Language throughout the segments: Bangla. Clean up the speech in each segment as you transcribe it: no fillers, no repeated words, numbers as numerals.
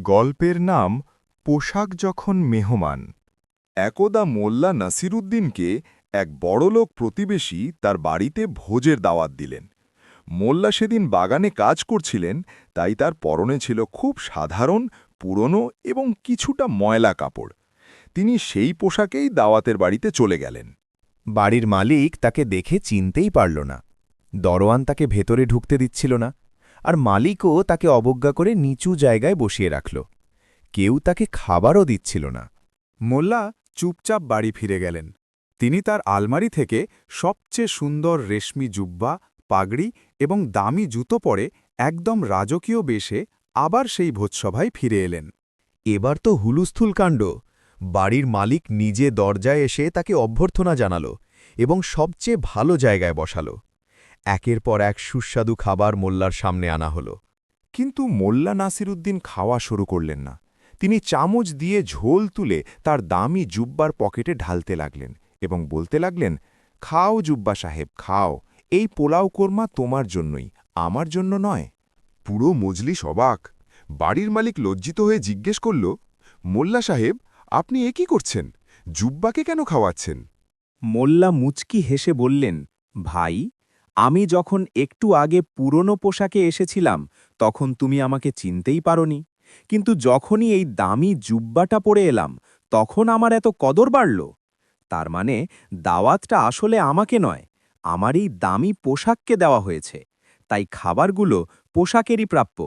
গল্পের নাম পোশাক যখন মেহমান। একদা মোল্লা নাসিরুদ্দিনকে এক বড়লোক প্রতিবেশী তার বাড়িতে ভোজের দাওয়াত দিলেন। মোল্লা সেদিন বাগানে কাজ করছিলেন, তাই তার পরনে ছিল খুব সাধারণ, পুরনো এবং কিছুটা ময়লা কাপড়। তিনি সেই পোশাকেই দাওয়াতের বাড়িতে চলে গেলেন। বাড়ির মালিক তাকে দেখে চিনতেই পারল না। দরোয়ান তাকে ভেতরে ঢুকতে দিচ্ছিল না, আর মালিকও তাকে অবজ্ঞা করে নিচু জায়গায় বসিয়ে রাখল। কেউ তাকে খাবারও দিচ্ছিল না। মোল্লা চুপচাপ বাড়ি ফিরে গেলেন। তিনি তার আলমারি থেকে সবচেয়ে সুন্দর রেশমি জুব্বা, পাগড়ি এবং দামি জুতো পরে একদম রাজকীয় বেশে আবার সেই ভোজসভায় ফিরে এলেন। এবার তো হুলুস্থুল কাণ্ড। বাড়ির মালিক নিজে দরজায় এসে তাকে অভ্যর্থনা জানাল এবং সবচেয়ে ভালো জায়গায় বসাল। একের পর এক সুস্বাদু খাবার মোল্লার সামনে আনা হল। কিন্তু মোল্লা নাসিরুদ্দিন খাওয়া শুরু করলেন না। তিনি চামচ দিয়ে ঝোল তুলে তার দামি জুব্বার পকেটে ঢালতে লাগলেন এবং বলতে লাগলেন, খাও জুব্বা সাহেব, খাও। এই পোলাও কোরমা তোমার জন্যই, আমার জন্য নয়। পুরো মজলিস অবাক। বাড়ির মালিক লজ্জিত হয়ে জিজ্ঞেস করল, মোল্লা সাহেব, আপনি এ কি করছেন? জুব্বাকে কেন খাওয়াচ্ছেন? মোল্লা মুচকি হেসে বললেন, ভাই, আমি যখন একটু আগে পুরনো পোশাকে এসেছিলাম তখন তুমি আমাকে চিনতেই পারোনি, কিন্তু যখনই এই দামি জুব্বাটা পরে এলাম তখন আমার এত কদর বাড়ল। তার মানে দাওয়াতটা আসলে আমাকে নয়, আমার এই দামি পোশাককে দেওয়া হয়েছে, তাই খাবারগুলো পোশাকেরই প্রাপ্য।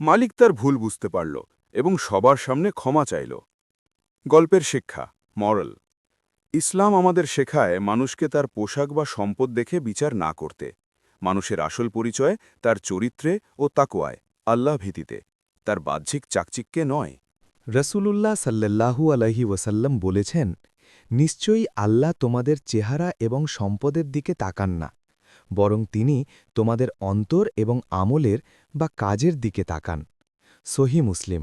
মালিক তার ভুল বুঝতে পারল এবং সবার সামনে ক্ষমা চাইল। গল্পের শিক্ষা, মরাল। ইসলাম আমাদের শেখায় মানুষকে তার পোশাক বা সম্পদ দেখে বিচার না করতে। মানুষের আসল পরিচয় তার চরিত্রে ও তাকওয়ায়, আল্লাহ ভীতিতে, তার বাহ্যিক চাকচিক্যে নয়। রসুলুল্লাহ সাল্লাল্লাহু আলাইহি ওয়াসাল্লাম বলেছেন, নিশ্চয়ই আল্লাহ তোমাদের চেহারা এবং সম্পদের দিকে তাকান না, বরং তিনি তোমাদের অন্তর এবং আমলের বা কাজের দিকে তাকান। সহি মুসলিম।